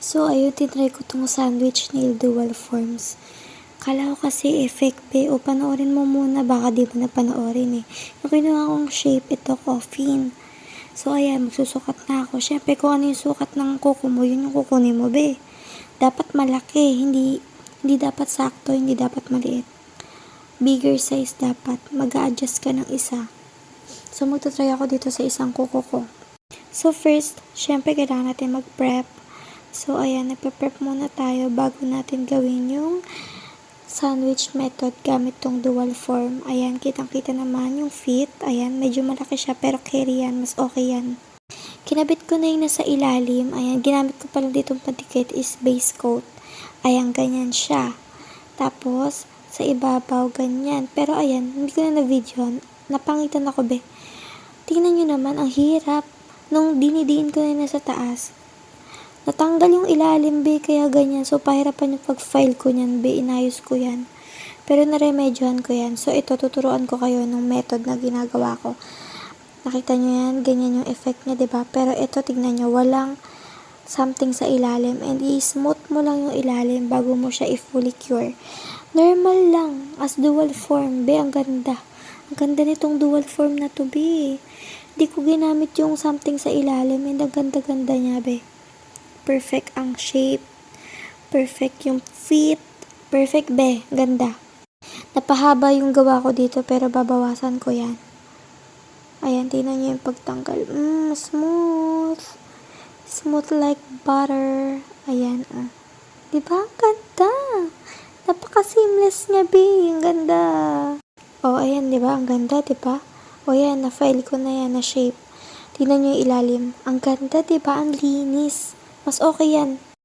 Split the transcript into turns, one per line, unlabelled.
So, ayun, tinry ko tong sandwich nail dual forms. Kala ko kasi fake be, o panoorin mo muna, baka di mo na panoorin eh. Yung kinuha kong shape, ito, coffin. So, ayan, magsusukat na ako. Syempre, kung ano yung sukat ng kuko mo, yun yung kukunin mo, be. Dapat malaki, hindi dapat sakto, hindi dapat maliit. Bigger size dapat. Mag-a-adjust ka ng isa. So, magtutry ako dito sa isang kuko ko. So, first, syempre, kailangan natin mag-prep. So, ayan, nagpe-prep muna tayo bago natin gawin yung sandwich method gamit tong dual form. Ayan, kitang-kita naman yung fit. Ayan, medyo malaki siya pero carry yan. Mas okay yan. Kinabit ko na yung nasa ilalim. Ayan, ginamit ko pa lang ditong patikit is base coat. Ayan, ganyan siya. Tapos, sa ibabaw, ganyan. Pero ayan, hindi ko na na-video. Napangitan ako, be. Tingnan nyo naman, ang hirap. Nung dinidiin ko na nasa taas, natanggal yung ilalim, be, kaya ganyan. So, pahirapan yung pag-file ko niyan, be. Inayos ko yan. Pero naremedyohan ko yan. So, ito, tuturuan ko kayo ng method na ginagawa ko. Nakita nyo yan? Ganyan yung effect niya, diba? Pero ito, tignan nyo, walang something sa ilalim. And i-smooth mo lang yung ilalim bago mo siya i-fully cure. Normal lang. As dual form, be. Ang ganda. Ang ganda nitong dual form na to, be. Di ko ginamit yung something sa ilalim. And ang ganda-ganda niya, be. Perfect ang shape. Perfect yung fit. Perfect, be. Ganda. Napahaba yung gawa ko dito pero babawasan ko yan. Ayan, tingnan niyo yung pagtanggal. Smooth. Smooth like butter. Ayan, Diba? Ang ganda. Napaka-seamless niya, be. Ang ganda. Ayan, diba? Ang ganda, diba? Ayan, na-file ko na yan na shape. Tingnan niyo yung ilalim. Ang ganda, diba? Ang linis. Mas okay yan.